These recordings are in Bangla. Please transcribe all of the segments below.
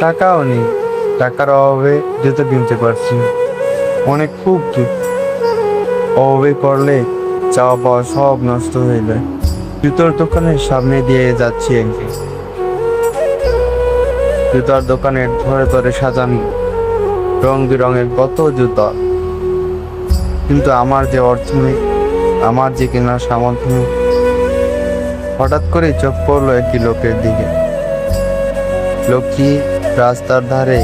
টাকাও নেই, টাকার অভাবে জুতো কিনতে পারছি না। অনেক খুব অভাবে পড়লে চাওয়া পাওয়া সব নষ্ট হয়ে যায়। জুতোর দোকানের সামনে দিয়ে যাচ্ছি একদিন, জুতার দোকানের ধরে ধরে সাজানো রং বেরঙের কত জুতা, কিন্তু আমার যে অর্থ নেই, আমার যে কেনার সামর্থ্য নেই। হঠাৎ করে চোখ পড়লো একটি লোকের দিকে। লোকটি রাস্তার ধারে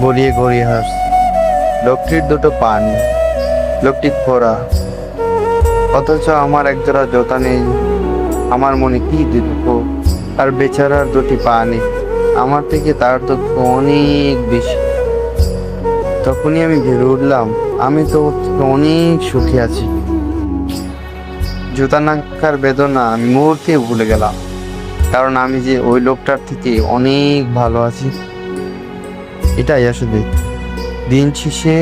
গড়িয়ে গড়িয়ে হাসছে। লোকটির দুটো পা নেই, লোকটি খোঁড়া, অথচ আমার একজোড়া জুতা নেই। আমার মনে কি দুঃখ, আর বেচারার দুটি পা নেই, আমার থেকে তার দুঃখ অনেক বেশি। তখনই আমি ভেবে উঠলাম, আমি তো ওর থেকে অনেক সুখী আছি। জুতা না থাকার বেদনা আমি মুহূর্তে ভুলে গেলাম, কারণ আমি যে ওই লোকটার থেকে অনেক ভালো আছি। এটাই আসলে দিন শেষে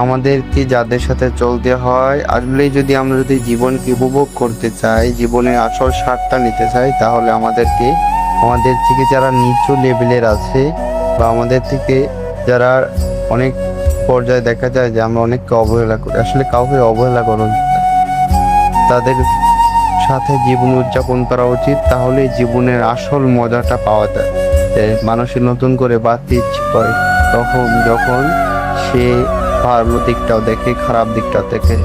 আমাদেরকে যাদের সাথে চলতে হয়, আসলেই যদি আমরা জীবনকে উপভোগ করতে চাই, জীবনের আসল স্বাদটা নিতে চাই, তাহলে আমাদের থেকে যারা নিচু লেভেলের আছে, বা আমাদের থেকে যারা অনেক পর্যায়ে দেখা যায় যে আমরা অনেককে অবহেলা করি, আসলে কাউকে অবহেলা করুন, তাদের সাথে জীবন উদযাপন করা উচিত। তাহলে জীবনের আসল মজাটা পাওয়া যায়। মানুষের নতুন করে বাড়তে ইচ্ছে করে তখন, যখন সে ভালো দিকটাও দেখে, খারাপ দিকটাও দেখে।